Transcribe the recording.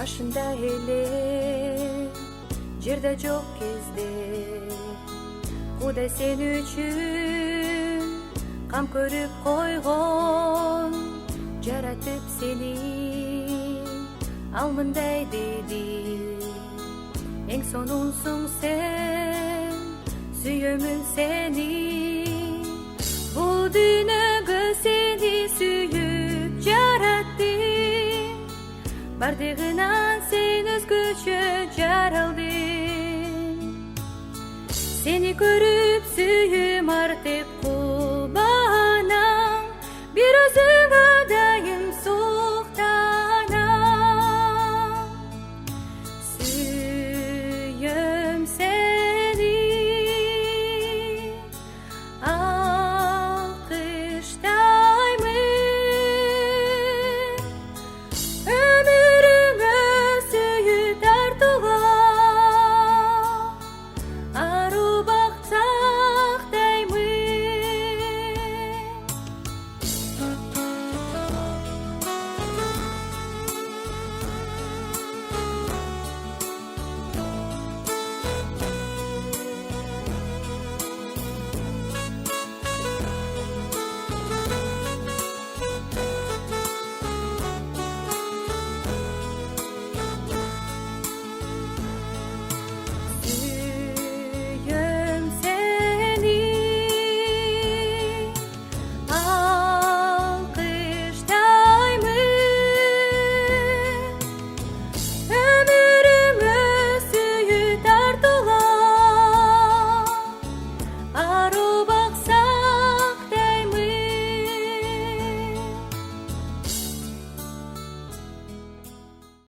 башында эле жерде жок кезде Кудай сен үчүн кам көрүп койгон, жаратып сени ал мындай деди. Эң сонунсуң сен, сүйөмүн сени, бул дүйнөгө сени сүйүп жараттым, бардыгынан сен өзгөчө жаралдың. Сени көрүп сүйүм артып